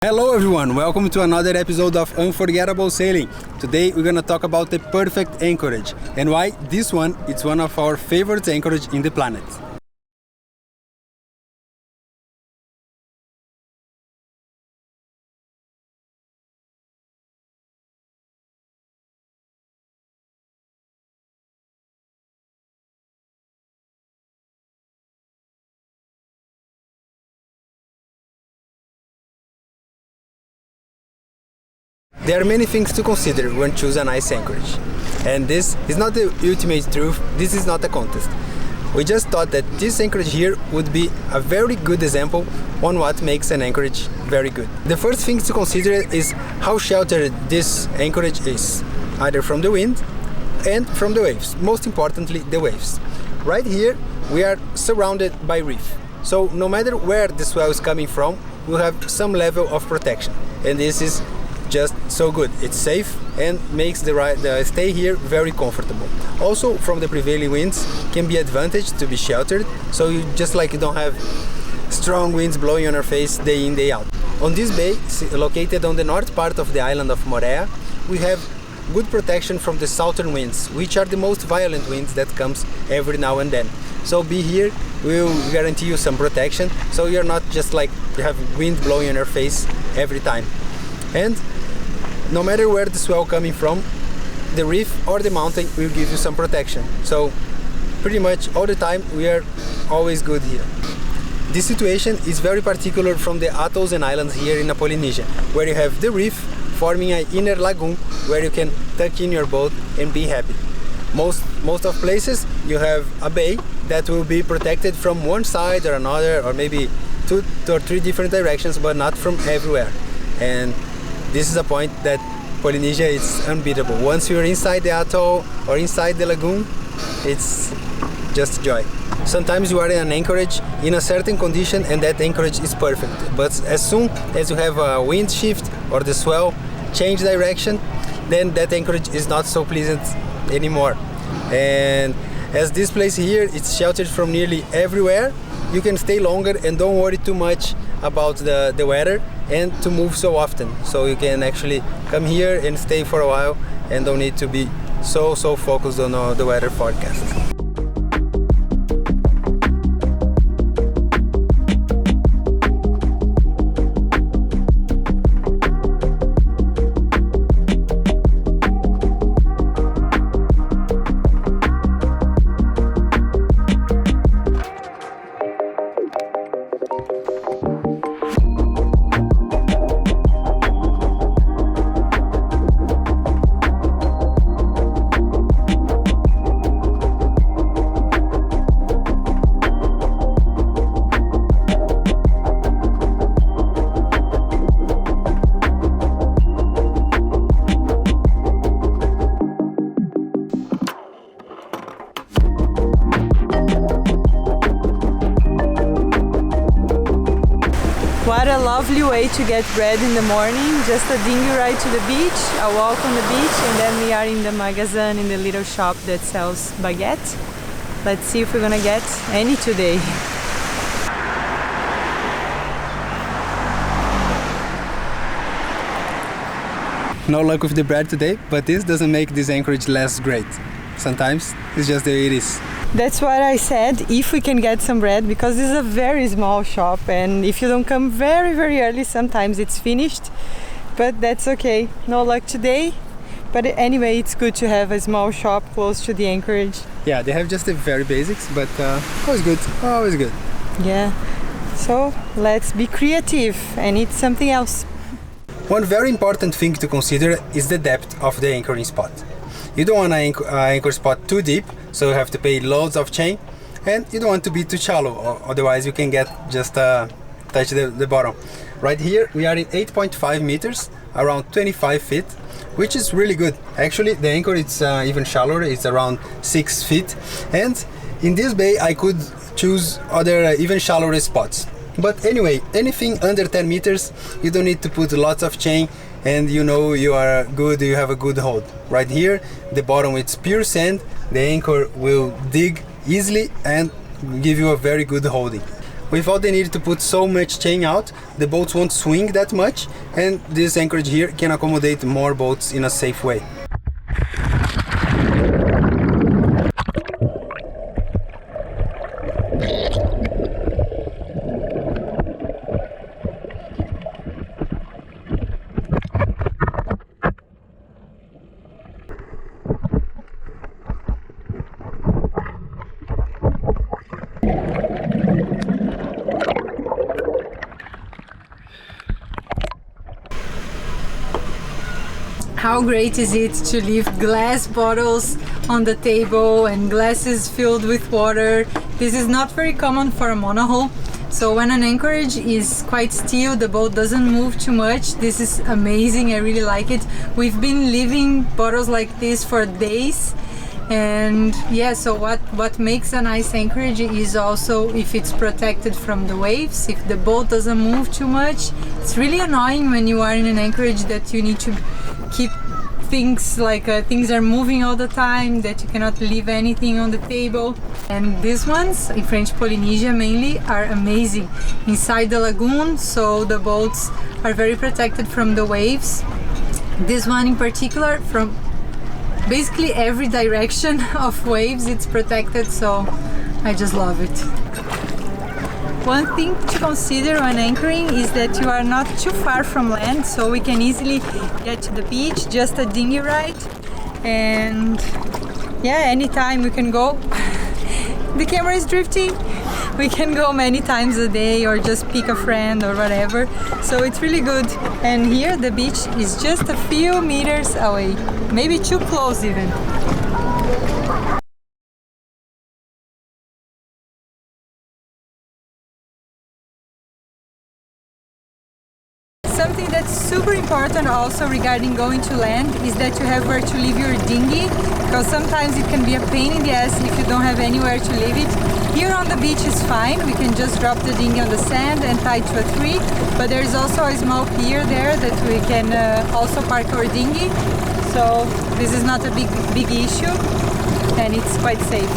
Hello everyone, welcome to another episode of Unforgettable Sailing. Today we're gonna talk about the perfect anchorage and why this one is one of our favorite anchorage in the planet. There are many things to consider when choosing a nice anchorage. And this is not the ultimate truth, this is not a contest. We just thought that this anchorage here would be a very good example on what makes an anchorage very good. The first thing to consider is how sheltered this anchorage is, either from the wind and from the waves, most importantly the waves. Right here we are surrounded by reef, so no matter where the swell is coming from, we'll have some level of protection, and this is just so good. It's safe and makes the stay here very comfortable. Also, from the prevailing winds can be advantage to be sheltered, so you don't have strong winds blowing on your face day in, day out. On this bay, located on the north part of the island of Morea, we have good protection from the southern winds, which are the most violent winds that comes every now and then. So be here will guarantee you some protection, so you're not just like you have wind blowing on your face every time. And no matter where the swell coming from, the reef or the mountain will give you some protection. So pretty much all the time we are always good here. This situation is very particular from the atolls and islands here in Polynesia, where you have the reef forming an inner lagoon where you can tuck in your boat and be happy. Most of places you have a bay that will be protected from one side or another, or maybe 2 or 3 different directions, but not from everywhere. And this is a point that Polynesia is unbeatable. Once you're inside the atoll or inside the lagoon, it's just joy. Sometimes you are in an anchorage in a certain condition and that anchorage is perfect. But as soon as you have a wind shift or the swell change direction, then that anchorage is not so pleasant anymore. And as this place here, it's sheltered from nearly everywhere, you can stay longer and don't worry too much about the weather and to move so often. So you can actually come here and stay for a while and don't need to be so focused on the weather forecast. What a lovely way to get bread in the morning. Just a dinghy ride to the beach, a walk on the beach, and then we are in the magazine, in the little shop that sells baguette. Let's see if we're gonna get any today. No luck with the bread today, but this doesn't make this anchorage less great. Sometimes it's just the way it is. That's what I said, if we can get some bread, because this is a very small shop and if you don't come very early, sometimes it's finished, but that's okay. No luck today, but anyway, it's good to have a small shop close to the anchorage. Yeah, they have just the very basics, but always good, always good. Yeah, so let's be creative and eat something else. One very important thing to consider is the depth of the anchoring spot. You don't want an anchor spot too deep, so you have to pay loads of chain, and you don't want to be too shallow, otherwise you can get just touch the bottom. Right here we are in 8.5 meters, around 25 feet, which is really good. Actually the anchor is even shallower, it's around 6 feet, and in this bay I could choose other even shallower spots. But anyway, anything under 10 meters, you don't need to put lots of chain, and you know you are good, you have a good hold. Right here, the bottom it's pure sand, the anchor will dig easily and give you a very good holding. without the need to put so much chain out. The boats won't swing that much, and this anchorage here can accommodate more boats in a safe way. How great is it to leave glass bottles on the table and glasses filled with water. This is not very common for a monohull. So when an anchorage is quite still, the boat doesn't move too much. This is amazing, I really like it. We've been leaving bottles like this for days. And yeah, so what makes a nice anchorage is also if it's protected from the waves, if the boat doesn't move too much. It's really annoying when you are in an anchorage that you need to keep things like things are moving all the time, that you cannot leave anything on the table. And these ones, in French Polynesia mainly, are amazing. Inside the lagoon, so the boats are very protected from the waves. This one in particular, from basically every direction of waves, it's protected, so I just love it. One thing to consider when anchoring is that you are not too far from land, so we can easily get to the beach, just a dinghy ride. And yeah, anytime we can go. The camera is drifting. We can go many times a day or just pick a friend or whatever. So it's really good. And here the beach is just a few meters away, maybe too close even. Something that's super important also regarding going to land is that you have where to leave your dinghy, because sometimes it can be a pain in the ass if you don't have anywhere to leave it. Here on the beach is fine, we can just drop the dinghy on the sand and tie to a tree, but there is also a small pier there that we can also park our dinghy, so this is not a big issue and it's quite safe.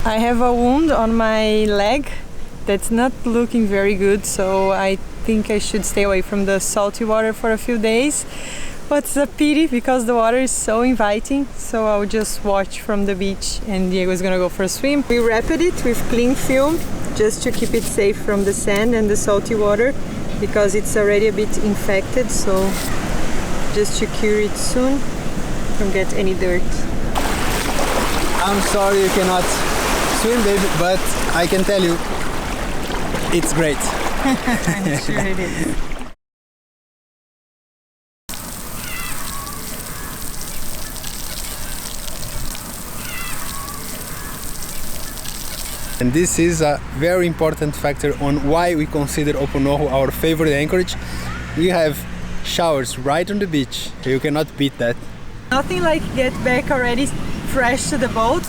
I have a wound on my leg that's not looking very good, so I think I should stay away from the salty water for a few days. But it's a pity because the water is so inviting, so I'll just watch from the beach and Diego's gonna go for a swim. We wrapped it with cling film just to keep it safe from the sand and the salty water because it's already a bit infected, so just to cure it soon, don't get any dirt. I'm sorry you cannot swim, baby, but I can tell you it's great. I'm sure it is. And this is a very important factor on why we consider Oponoho our favorite anchorage. We have showers right on the beach. You cannot beat that. Nothing like get back already fresh to the boat.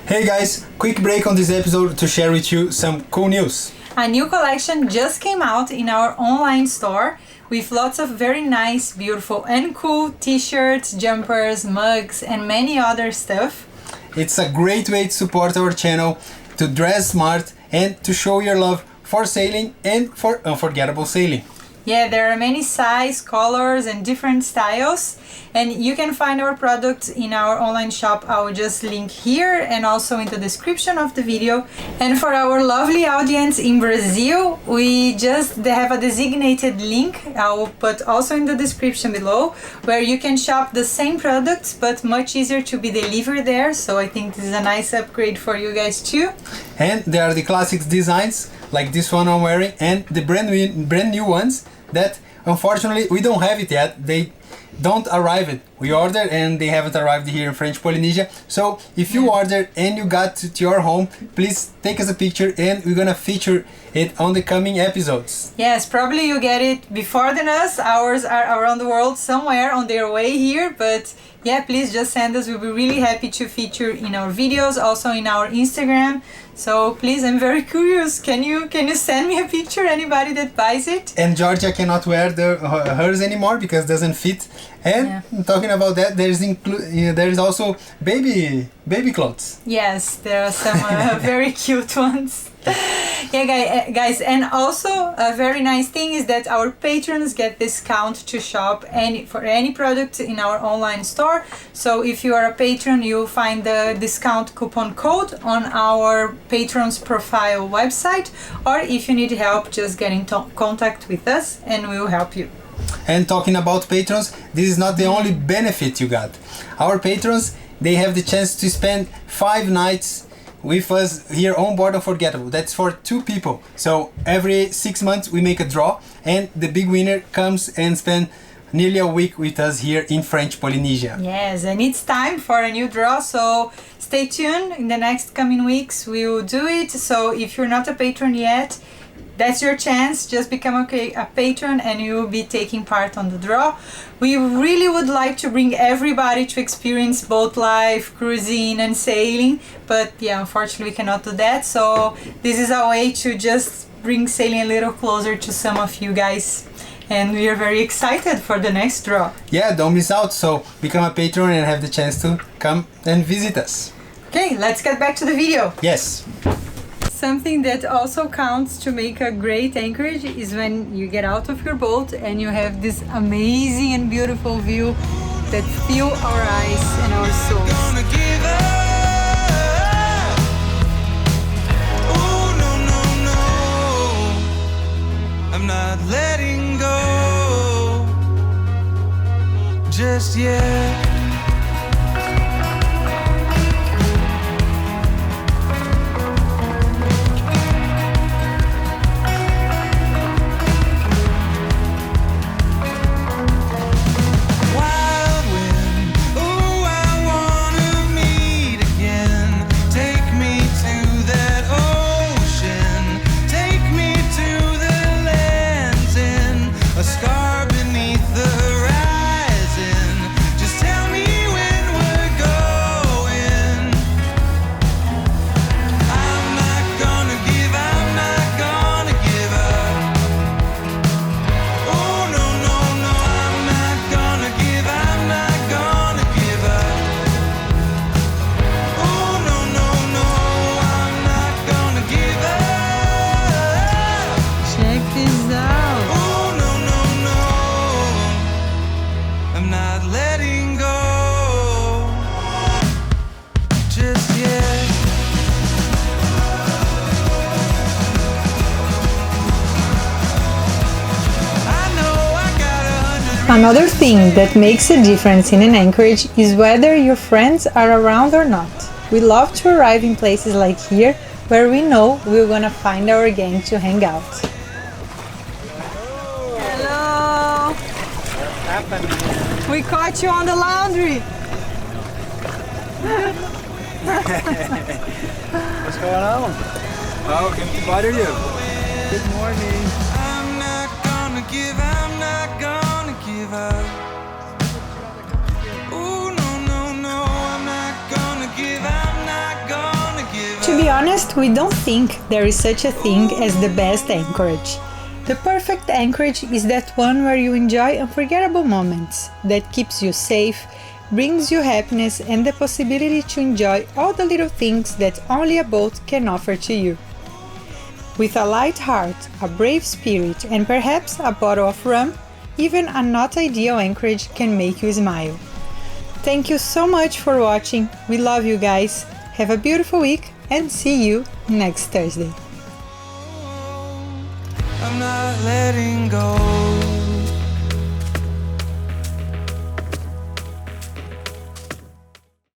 Hey guys, quick break on this episode to share with you some cool news. A new collection just came out in our online store with lots of very nice, beautiful and cool t-shirts, jumpers, mugs and many other stuff. It's a great way to support our channel, to dress smart and to show your love for sailing and for unforgettable sailing. Yeah, there are many size, colors and different styles, and you can find our products in our online shop. I will just link here and also in the description of the video. And for our lovely audience in Brazil, they have a designated link I will put also in the description below, where you can shop the same products but much easier to be delivered there. So I think this is a nice upgrade for you guys too. And there are the classics designs like this one I'm wearing, and the brand new ones that unfortunately we don't have it yet. They don't arrive it. We ordered and they haven't arrived here in French Polynesia. So if you ordered and you got to your home, please take us a picture and we're gonna feature it on the coming episodes. Yes, probably you get it before than us. Ours are around the world somewhere on their way here, but yeah, please just send us. We'll be really happy to feature in our videos, also in our Instagram. So please, I'm very curious. Can you send me a picture? Anybody that buys it? And Georgia cannot wear hers anymore because it doesn't fit. And talking about that, there's also baby clothes. Yes, there are some very cute ones. Yeah, guys, and also a very nice thing is that our patrons get discount to shop for any product in our online store. So if you are a patron, you'll find the discount coupon code on our patrons profile website, or if you need help, just get in contact with us and we will help you. And talking about patrons, this is not the only benefit you got. Our patrons, they have the chance to spend 5 nights with us here on board Unforgettable. That's for 2 people. So every 6 months we make a draw and the big winner comes and spend nearly a week with us here in French Polynesia. Yes, and it's time for a new draw, so stay tuned. In the next coming weeks we will do it. So if you're not a patron yet, that's your chance. Just become a patron and you will be taking part on the draw. We really would like to bring everybody to experience boat life, cruising and sailing, but yeah, unfortunately we cannot do that. So this is a way to just bring sailing a little closer to some of you guys. And we are very excited for the next draw. Yeah, don't miss out. So become a patron and have the chance to come and visit us. Okay, let's get back to the video. Yes. Something that also counts to make a great anchorage is when you get out of your boat and you have this amazing and beautiful view that fill our eyes and our souls. I'm not letting go just yet. Another thing that makes a difference in an anchorage is whether your friends are around or not. We love to arrive in places like here where we know we're gonna find our gang to hang out. Hello! What's happening? We caught you on the laundry! What's going on? Oh, can we bother you? Good morning. I'm not gonna give up. Ooh, no, I'm not gonna give up. To be honest, we don't think there is such a thing as the best anchorage. The perfect anchorage is that one where you enjoy unforgettable moments, that keeps you safe, brings you happiness and the possibility to enjoy all the little things that only a boat can offer to you. With a light heart, a brave spirit, and perhaps a bottle of rum, even a not ideal anchorage can make you smile. Thank you so much for watching. We love you guys. Have a beautiful week and see you next Thursday. I'm not letting go.